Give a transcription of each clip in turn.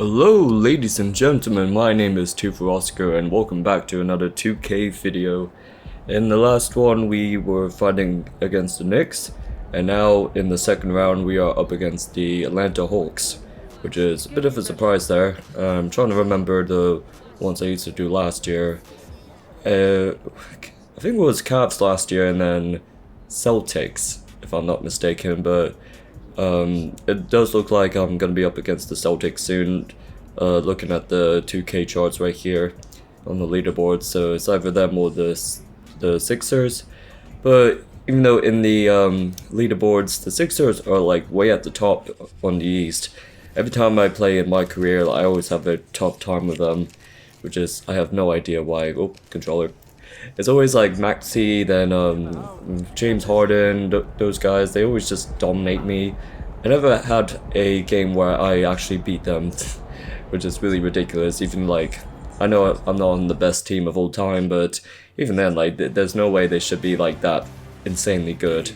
Hello ladies and gentlemen, my name is 2K24 and welcome back to another 2K video. In the last one we were fighting against the Knicks, and now in the second round we are up against the Atlanta Hawks, which is a bit of a surprise there. I'm trying to remember the ones I used to do last year. I think it was Cavs last year and then Celtics, if I'm not mistaken, but it does look like I'm going to be up against the Celtics soon, looking at the 2K charts right here on the leaderboard, so it's either them or the Sixers. But even though in the leaderboards, the Sixers are like way at the top on the East, every time I play in my career, I always have a tough time with them, which is, I have no idea why. Oh, controller. It's always like Maxey, then James Harden, those guys, they always just dominate me. I never had a game where I actually beat them, which is really ridiculous. Even like, I know I'm not on the best team of all time, but even then, like, there's no way they should be like that insanely good.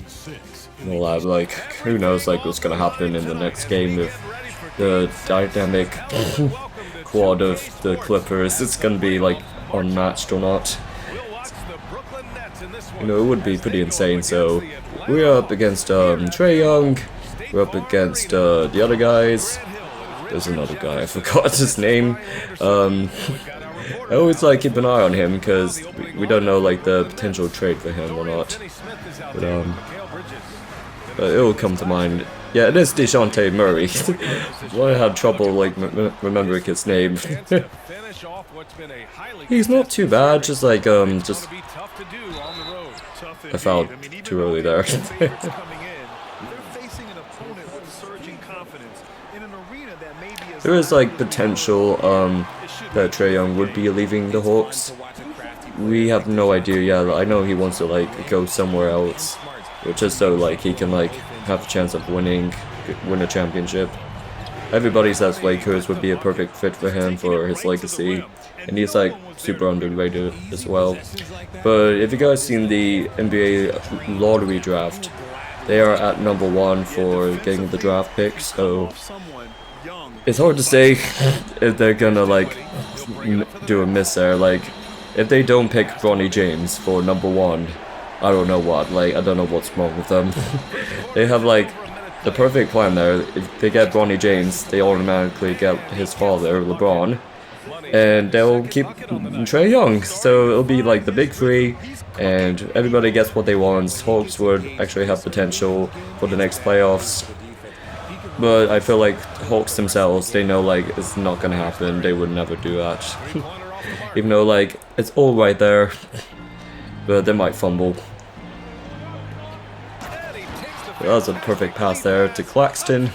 Well, like, who knows like what's gonna happen in the next game with the dynamic quad of the Clippers. It's gonna be like unmatched or not. You know, it would be pretty insane. So we're up against Trae Young, we're up against the other guys. There's another guy, I forgot his name. I always like keep an eye on him because we don't know like the potential trade for him or not. But it will come to mind. Yeah, it is DeJounte Murray. I had trouble like remembering his name. He's not too bad, just like just I fouled too early there. There is like potential that Trae Young would be leaving the Hawks. We have no idea yet. I know he wants to like go somewhere else, just so like he can like have a chance of win a championship. Everybody says Lakers would be a perfect fit for him for his legacy, and he's like super underrated as well. But if you guys seen the NBA lottery draft, they are at #1 for getting the draft pick, so it's hard to say if they're gonna like do a miss there. Like, if they don't pick Bronny James for #1, I don't know what, like, I don't know what's wrong with them. They have like the perfect plan there. If they get Bronny James, they automatically get his father, LeBron, and they'll keep Trae Young. So it'll be like the big three, and everybody gets what they want. Hawks would actually have potential for the next playoffs. But I feel like Hawks themselves, they know like it's not gonna happen. They would never do that. Even though like it's all right there, but they might fumble. That was a perfect pass there to Claxton.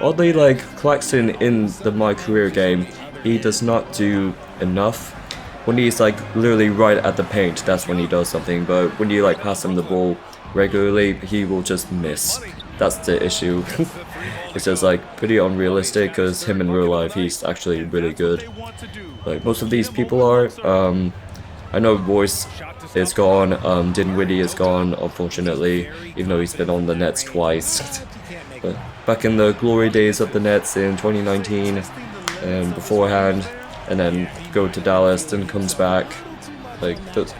Oddly, like, Claxton in the My Career game, he does not do enough. When he's like literally right at the paint, that's when he does something, but when you like pass him the ball regularly, he will just miss. That's the issue. It's just like pretty unrealistic, because him in real life, he's actually really good. Like most of these people are. I know Royce is gone, Dinwiddie is gone, unfortunately, even though he's been on the Nets twice. But back in the glory days of the Nets in 2019 and beforehand, and then go to Dallas, then comes back. Like,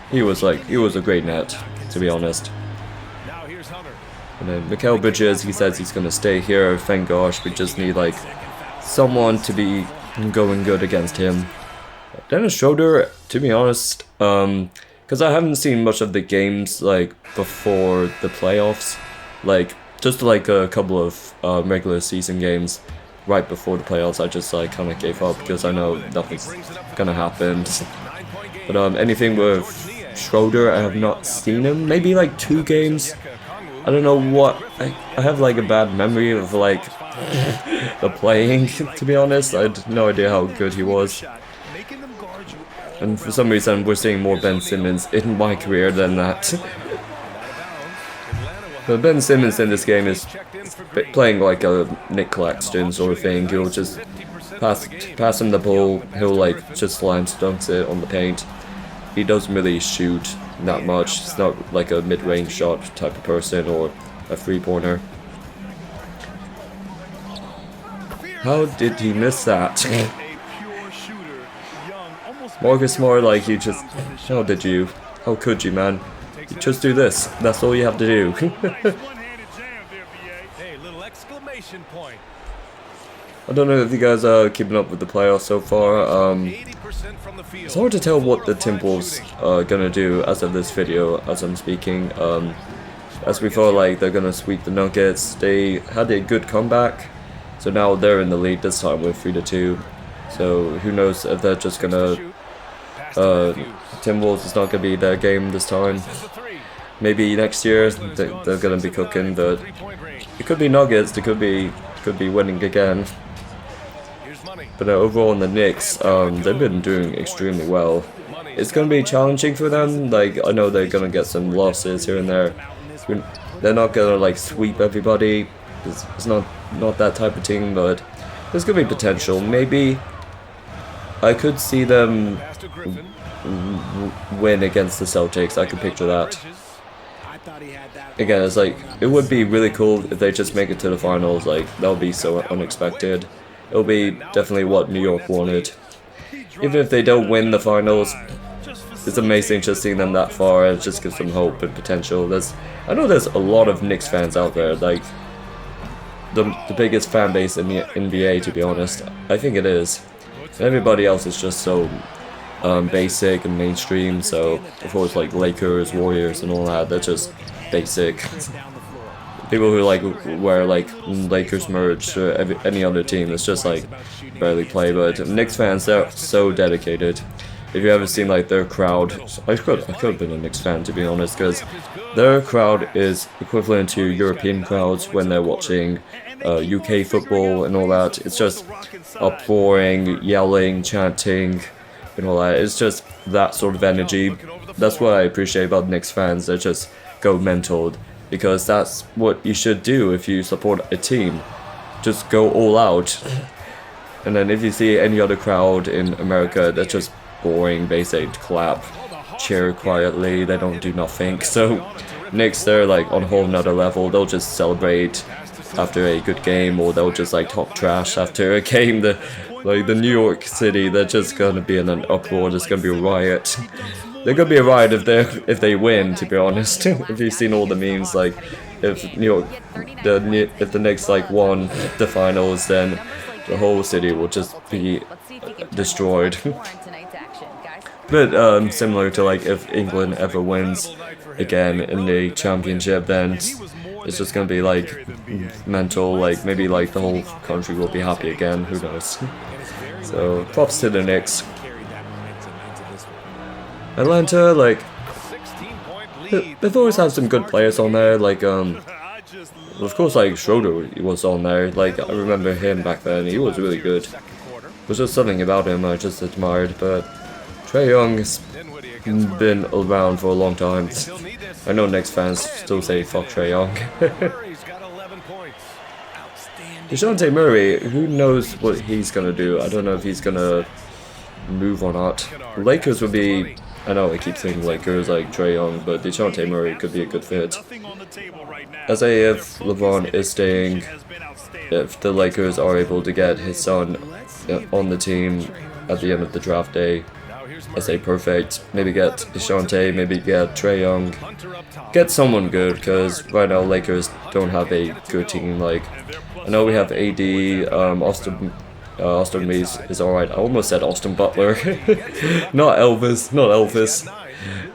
he was a great Net, to be honest. And then Mikal Bridges, he says he's gonna stay here. Thank gosh, we just need like someone to be going good against him. Dennis Schroeder, to be honest, because I haven't seen much of the games like before the playoffs, like just like a couple of regular season games right before the playoffs, I just like kind of gave up because I know nothing's gonna happen. But anything with Schroeder, I have not seen him. Maybe like 2 games. I don't know what. I have like a bad memory of like the playing. To be honest, I had no idea how good he was. And for some reason, we're seeing more Ben Simmons in My Career than that. But Ben Simmons in this game is playing like a Nick Claxton sort of thing. He'll just pass him the ball. He'll like just slam dunks it on the paint. He doesn't really shoot that much. He's not like a mid-range shot type of person or a three-pointer. How did he miss that? Marcus Smart, like, you just... How did you? How could you, man? You just do this. That's all you have to do. I don't know if you guys are keeping up with the playoffs so far. It's hard to tell what the Timberwolves are gonna do as of this video, as I'm speaking. As we felt like they're gonna sweep the Nuggets. They had a good comeback, so now they're in the lead this time with 3-2. So who knows if they're just gonna Timberwolves is not gonna be their game this time. Maybe next year they're gonna be cooking, but it could be Nuggets. They could be winning again. But overall in the Knicks, they've been doing extremely well. It's gonna be challenging for them. Like, I know they're gonna get some losses here and there. They're not gonna like sweep everybody. It's not that type of team, but there's gonna be potential. Maybe I could see them win against the Celtics. I could picture that. Again, it's like, it would be really cool if they just make it to the finals. Like, that would be so unexpected. It'll be definitely what New York wanted. Even if they don't win the finals, it's amazing just seeing them that far. It just gives them hope and potential. I know there's a lot of Knicks fans out there, like the biggest fan base in the NBA, to be honest. I think it is. And everybody else is just so basic and mainstream. So of course, like Lakers, Warriors, and all that, they're just basic. People who like wear like Lakers merch or any other team, it's just like barely play. But Knicks fans, they're so dedicated. If you ever seen like their crowd, I could have been a Knicks fan, to be honest, because their crowd is equivalent to European crowds when they're watching UK football and all that. It's just uproaring, yelling, chanting, and all that. It's just that sort of energy. That's what I appreciate about Knicks fans. They just go mental, because that's what you should do if you support a team. Just go all out. And then if you see any other crowd in America, they're just boring, basic, clap, cheer quietly, they don't do nothing. So Knicks, they're like on a whole nother level. They'll just celebrate after a good game, or they'll just like talk trash after a game. The New York City, they're just gonna be in an uproar. There's gonna be a riot. They're gonna be a riot if they win, to be honest. If you've seen all the memes, like if the Knicks like won the finals, then the whole city will just be destroyed. But similar to like if England ever wins again in the championship, then it's just gonna be like mental. Like maybe like the whole country will be happy again. Who knows? So props to the Knicks. Atlanta, like they've always had some good players on there. Like of course, like Schroeder was on there. Like I remember him back then. He was really good. There's just something about him I just admired. But Trae Young's been around for a long time. I know Knicks fans still say fuck Trae Young. DeJounte Murray, who knows what he's gonna do? I don't know if he's gonna move or not. Lakers would be. I know I keep saying Lakers like Trae Young, but DeJounte Murray could be a good fit. As if LeBron is staying, if the Lakers are able to get his son on the team at the end of the draft day, I say perfect. Maybe get DeJounte, maybe get Trae Young, get someone good, because right now Lakers don't have a good team. Like I know we have AD, Austin Reeves is alright. I almost said Austin Butler. Not Elvis.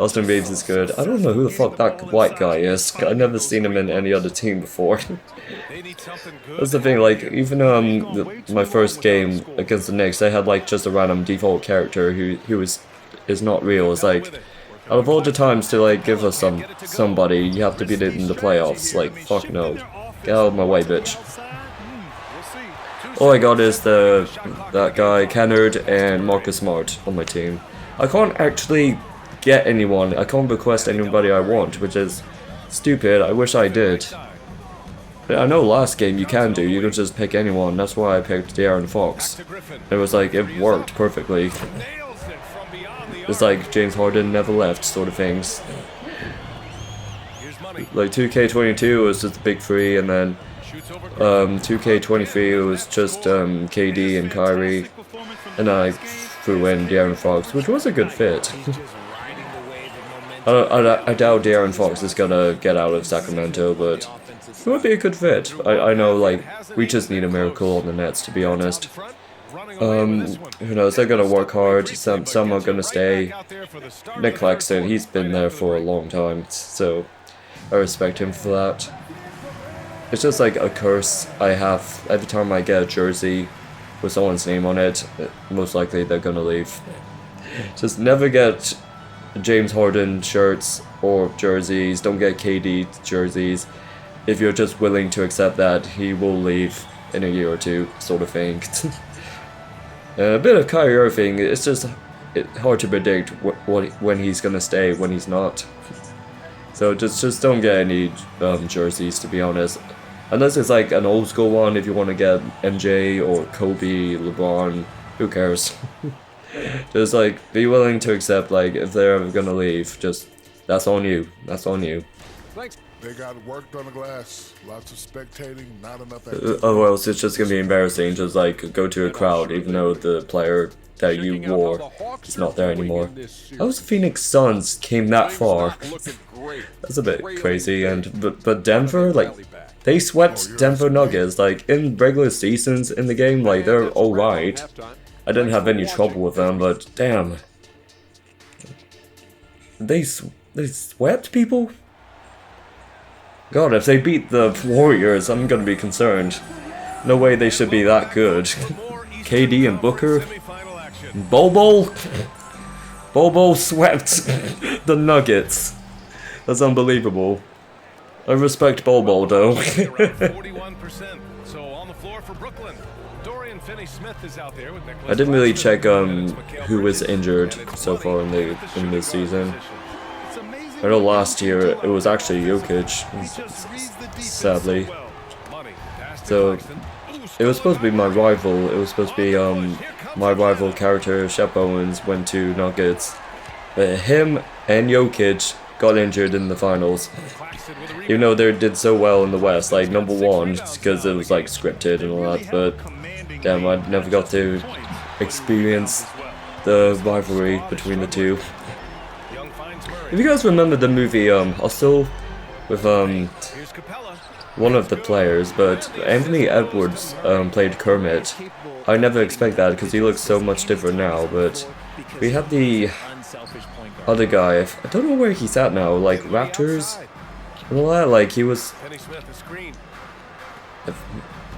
Austin Reeves is good. I don't know who the fuck that white guy is. I've never seen him in any other team before. That's the thing, like, even my first game against the Knicks, they had like just a random default character who is not real. It's like, out of all the times to like give us somebody, you have to beat it in the playoffs. Like, fuck no. Get out of my way, bitch. All I got is that guy Kennard and Marcus Smart on my team. I can't actually get anyone. I can't request anybody I want, which is stupid. I wish I did. But I know last game you can do. You can just pick anyone. That's why I picked De'Aaron Fox. It was like it worked perfectly. It's like James Harden never left sort of things. Like 2K24 was just a big free, and then 2K23 it was just KD and Kyrie, and I threw in De'Aaron Fox, which was a good fit. I doubt De'Aaron Fox is gonna get out of Sacramento, but it would be a good fit. I know, like, we just need a miracle on the Nets, to be honest. Who knows, they're gonna work hard, some are gonna stay. Nick Claxton, he's been there for a long time, so I respect him for that. It's just like a curse I have every time I get a jersey with someone's name on it, most likely they're gonna leave. Just never get James Harden shirts or jerseys, don't get KD jerseys. If you're just willing to accept that he will leave in a year or two, sort of thing. A bit of Kyrie Irving, it's just hard to predict when he's gonna stay, when he's not. So just don't get any jerseys, to be honest. Unless it's like an old school one, if you want to get MJ or Kobe, LeBron, who cares? Just like, be willing to accept, like, if they're ever gonna leave, just, that's on you, that's on you. They got worked on the glass, lots of spectating, not enough otherwise it's just gonna be embarrassing, just like, go to a crowd, even though the player that you wore is not there anymore. How was the Phoenix Suns came that far? That's a bit crazy, but Denver, like, they swept Denver Nuggets, like, in regular seasons in the game, like, they're alright. I didn't have any trouble with them, but damn. They swept people? God, if they beat the Warriors, I'm gonna be concerned. No way they should be that good. KD and Booker? Bobo? Bobo swept the Nuggets. That's unbelievable. I respect Bobo though. I didn't really check who was injured so far in this season. I know last year it was actually Jokic, sadly. So it was supposed to be my rival. It was supposed to be my rival character, Shep Owens, went to Nuggets. But him and Jokic got injured in the finals. Even though they did so well in the West, like #1, because it was like scripted and all that. But damn, I never got to experience the rivalry between the two. If you guys remember the movie Hustle with one of the players, but Anthony Edwards played Kermit. I never expect that because he looks so much different now, but we had the other guy, I don't know where he's at now, like Raptors and all that, like he was,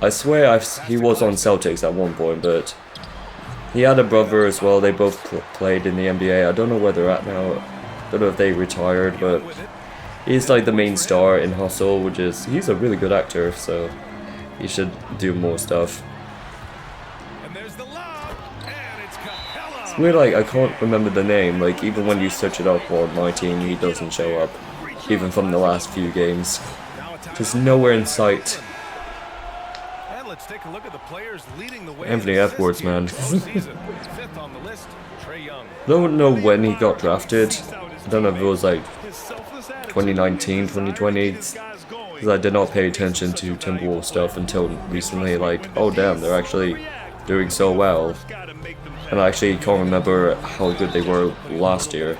I swear he was on Celtics at one point, but he had a brother as well, they both played in the NBA. I don't know where they're at now. Don't know if they retired, but he's like the main star in Hustle, which is, he's a really good actor, so he should do more stuff. It's weird, like, I can't remember the name, like, even when you search it up on my team, he doesn't show up, even from the last few games. Just nowhere in sight. Anthony Edwards, man. Don't know when he got drafted. I don't know if it was like 2019, 2020, because I did not pay attention to Timberwolves stuff until recently, like, oh damn, they're actually doing so well. And I actually can't remember how good they were last year.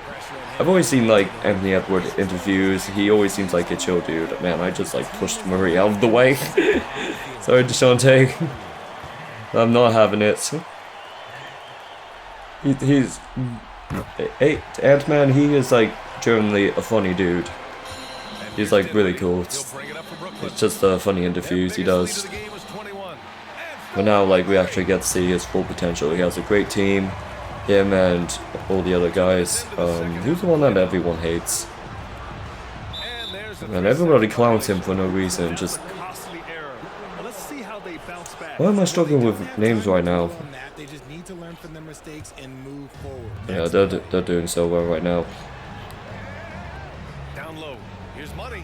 I've always seen like Anthony Edwards interviews, he always seems like a chill dude. Man, I just like pushed Murray out of the way. Sorry, DeShante. I'm not having it. He's... Ant-Man, he is like generally a funny dude. He's like really cool. It's just the funny interviews he does. But now like we actually get to see his full potential. He has a great team. Him and all the other guys. Who's the one that everyone hates? And everybody clowns him for no reason. Just... Why am I struggling with names right now? Yeah, they're doing so well right now.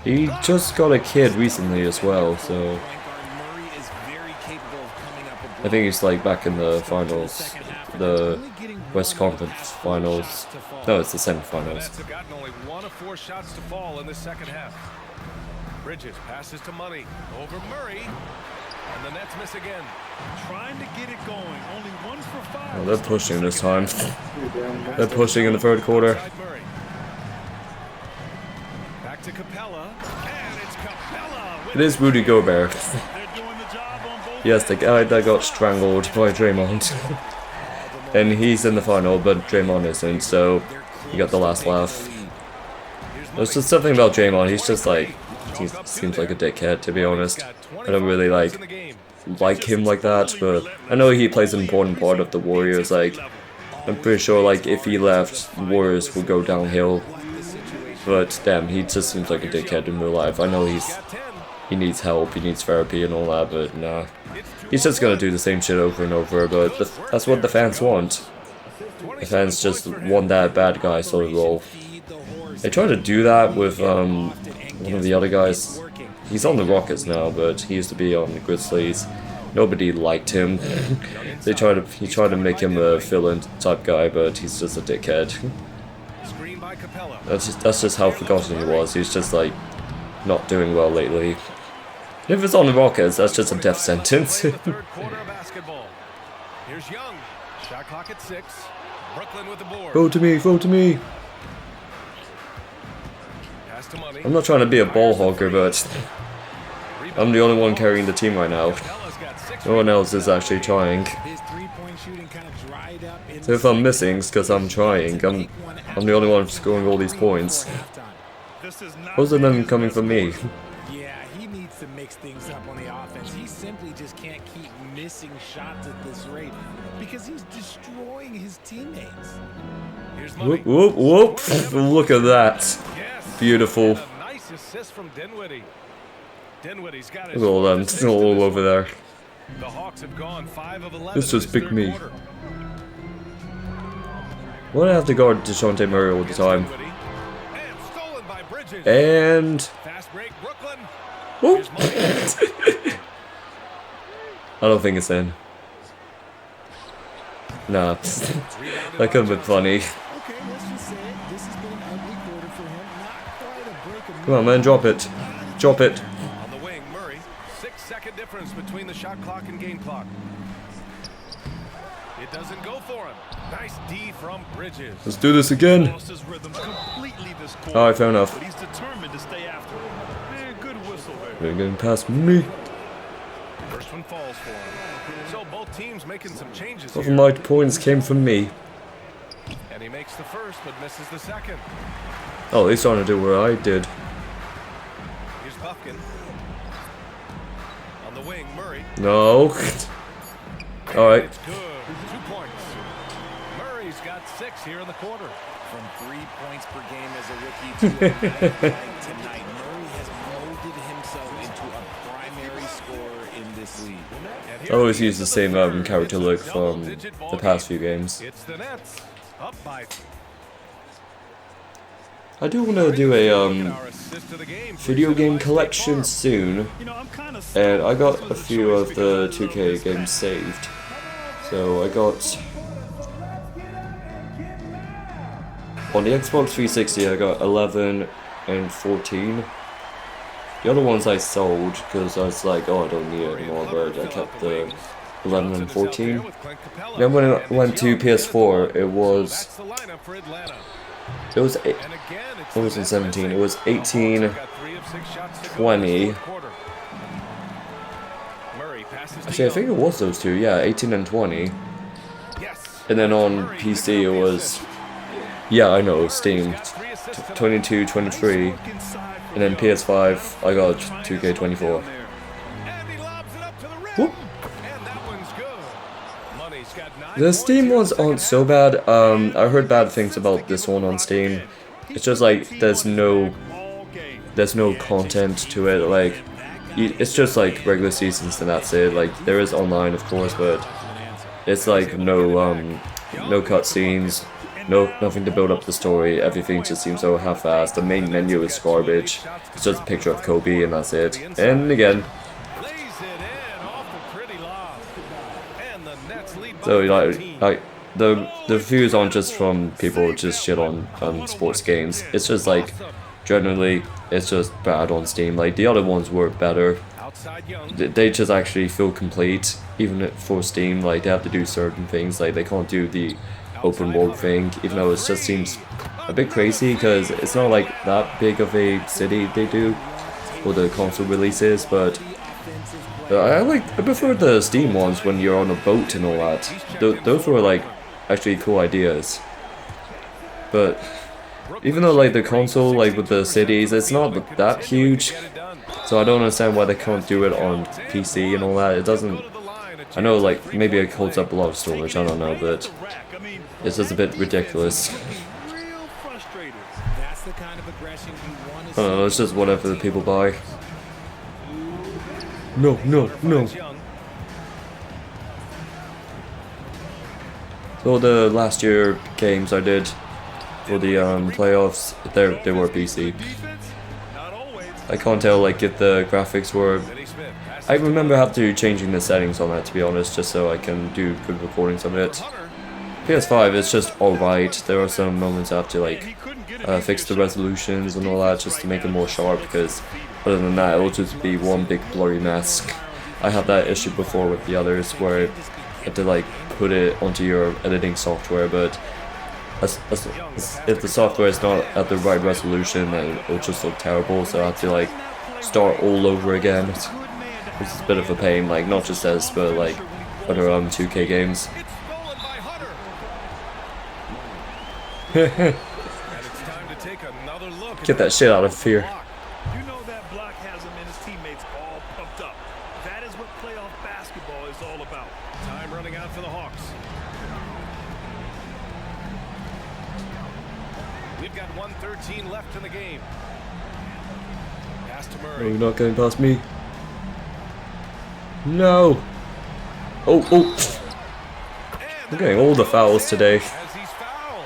He just got a kid recently as well, so I think he's like back in the finals, the West Conference finals. No, it's the semifinals. Bridges passes to Money over Murray, and the Nets miss again. Trying to get it going. Only 1 for 5. Oh, they're pushing this time. They're pushing in the third quarter. Back to Capella, and it's Capella. It is Rudy Gobert. They're doing the job on both. Yes, the guy that got strangled by Draymond. And he's in the final, but Draymond isn't, so he got the last laugh. There's just something about Draymond, he's just like, he seems like a dickhead, to be honest. I don't really like him like that, but I know he plays an important part of the Warriors. Like, I'm pretty sure like if he left, the Warriors would go downhill. But damn, he just seems like a dickhead in real life. I know he needs help, he needs therapy and all that, but nah. He's just gonna do the same shit over and over, but that's what the fans want. The fans just want that bad guy sort of role. They tried to do that with one of the other guys. He's on the Rockets now, but he used to be on the Grizzlies. Nobody liked him. He tried to make him a fill-in type guy, but he's just a dickhead. That's just how forgotten he was. He's just like not doing well lately. If it's on the Rockets, that's just a death sentence. Here's Young. Shot clock at 6. Brooklyn with the board. Throw to me, throw to me. I'm not trying to be a ball hogger, but I'm the only one carrying the team right now. No one else is actually trying. So if I'm missing, it's because I'm trying. I'm the only one scoring all these points. Most of them coming from me. Yeah, he needs to mix things up on the offense. He simply just can't keep missing shots at this rate because he's destroying his teammates. Whoop, whoop, whoop. Look at that. Beautiful. Nice assist from Dinwiddie. Dinwiddie's got Look at all them, still all over there. The Hawks have gone 5 of 11. This just picked me. Why do I have to guard DeJounte Murray all the time? And fast break, Brooklyn. whoop. I don't think it's in. Nah, that could have been funny. Come on, man, drop it. Drop it. On the wing, Murray. 6-second difference between the shot clock and game clock. It doesn't go for him. Nice D from Bridges. Let's do this again. Alright, fair enough. But he's determined to stay after it. Man, good whistle there. They're getting past me. First one falls for him. So both teams making some changes Half here. of my points came from me. And he makes the first, but misses the second. Oh, he's trying to do what I did. Here's Buffkin. On the wing, Murray. No. Alright. It's good. 2 points. Murray's got 6 here in the quarter. From 3 points per game as a rookie to a night tonight, Murray has molded himself into a primary scorer in this league. I always use the same character look from the past few games. It's the Nets up by. I do want to do a Our assist to the game. video game collection soon, You know, I'm kind of and I got a few of the 2K games saved. So I got on the Xbox 360 I got 11 and 14. The other ones I sold because I was like, oh, I don't need it anymore, but I kept the 11 and 14. Then when it went to PS4, it was what was in 17? It was 18, 20. Actually, I think it was those two. Yeah, 18 and 20. And then on PC it was, yeah, I know, Steam, 22, 23. And then PS5, I got 2K24. Whoop. The Steam ones aren't so bad. I heard bad things about this one on Steam. It's just like there's no content to it. Like it's just like regular seasons and that's it. Like there is online, of course, but it's like no cutscenes, nothing to build up the story. Everything just seems so half-assed. The main menu is garbage. It's just a picture of Kobe and that's it. And again. So like the reviews aren't just from people just shit on sports games. It's just like generally it's just bad on Steam. Like the other ones were better. They just actually feel complete, even for Steam. Like they have to do certain things, like they can't do the open world thing, even though it just seems a bit crazy because it's not like that big of a city they do for the console releases. But I prefer the Steam ones when you're on a boat and all that. Those were like actually cool ideas. But even though like the console, like with the cities, it's not that huge, so I don't understand why they can't do it on PC and all that. It doesn't. I know like maybe it holds up a lot of storage. I don't know, but it's just a bit ridiculous. I don't know. It's just whatever the people buy. No, no, no. So the last year games I did for the playoffs, they were PC. I can't tell like if the graphics were. I remember having to changing the settings on that, to be honest, just so I can do good recordings of it. PS5 is just alright. There are some moments I have to like fix the resolutions and all that just to make it more sharp, because other than that it will just be one big blurry mess. I had that issue before with the others where you have to like put it onto your editing software, but if the software is not at the right resolution, then it will just look terrible, so I have to like start all over again. It's a bit of a pain, like not just this, but like other 2K games. Get that shit out of here. You know that block has him and his teammates all pumped up. That is what playoff basketball is all about. Time running out for the Hawks. We've got 1:13 left in the game. Pass to No, Murray. you're not getting past me. No. Oh, oh. I'm getting all the fouls today. As he's fouled.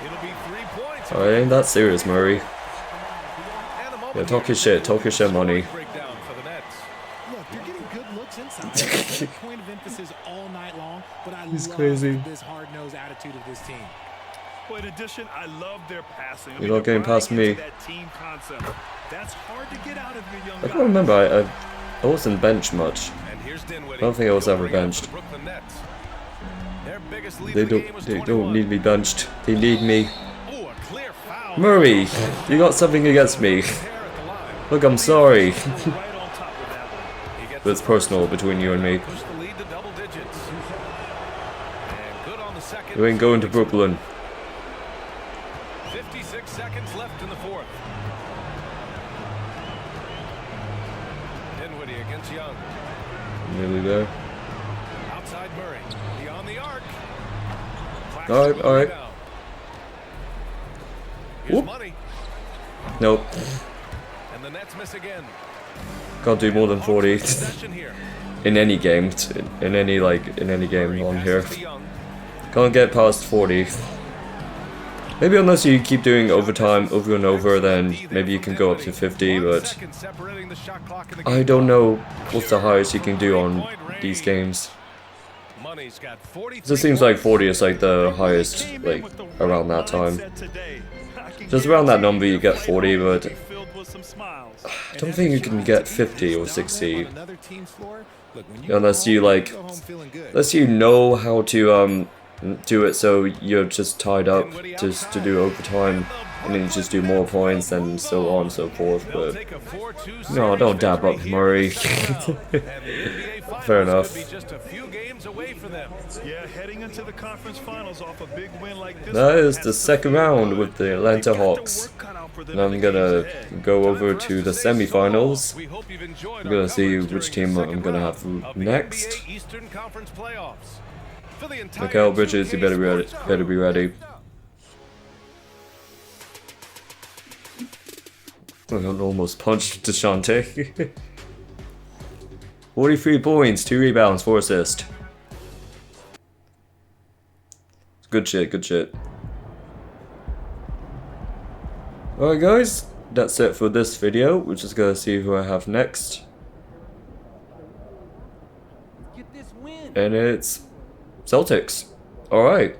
It'll be 3 points. Alright, ain't that serious, Murray. And a moment Yeah, talk your shit, money. breakdown for the Nets. Look, you're getting good looks inside. That's the point of emphasis all night long, but I He's love crazy. this hard-nosed attitude of this team. Well, in addition, I love their passing. You're not getting past me. That team concept. That's hard to get out of your young I guys. can't remember, I wasn't benched much. And here's Dinwiddie. I don't think I was ever benched. Brooklyn Nets. Their biggest lead They of the game was don't 21. need me benched. They need me. Ooh, a clear foul. Murray, you got something against me. There at the line. Look, I'm sorry. Right on top of that one. He gets But it's personal between you and me. push the lead to double digits. And good on the second. You ain't going to Brooklyn. 56 seconds left in the fourth. Dinwiddie against Young. Nearly there. Outside Murray. Beyond the arc. Alright, alright. Here's Whoop. money. Nope. And the Nets miss again. Can't do more than 40 Possession here. in any game. In any game on here. Passes to Young. Can't get past 40. Maybe unless you keep doing overtime over and over, then maybe you can go up to 50, 1 but second separating the shot clock in the I game. don't know what's the highest you can do on these games. Money's got 43 It just seems like points. 40 is like the highest, like, around that time. Just around that number you get 40, but I don't think you can get 50 or 60 Another team's floor, look, when you unless go you home, like, go home feeling good. unless you know how to do it so you're just tied up just to do overtime, and then you just do more points and so on and so forth. They'll But take a 4-2 no, don't dab up Murray. Fair enough. Could be just a few games away for them. Yeah, heading into the conference finals off a big win like this. That one is has the to second feel round good. with the Atlanta They got Hawks. work cut out for them And I'm in the gonna games ahead. go Time over for us to the say so long. semifinals. We hope you've enjoyed I'm our gonna see coverage which during team the I'm second gonna round have of the next. NBA Eastern Conference playoffs. For the entire Mikael Bridges, you 2K better be ready. Sports Better be ready. I almost punched DeShante. 43 points, 2 rebounds, 4 assists. Good shit, good shit. Alright guys, that's it for this video. We're just gonna see who I have next. Get this win. And it's Celtics. Alright.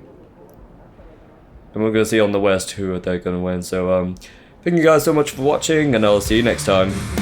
And we're gonna see on the West who they're gonna win. So but Thank you guys so much for watching, and I'll see you next time.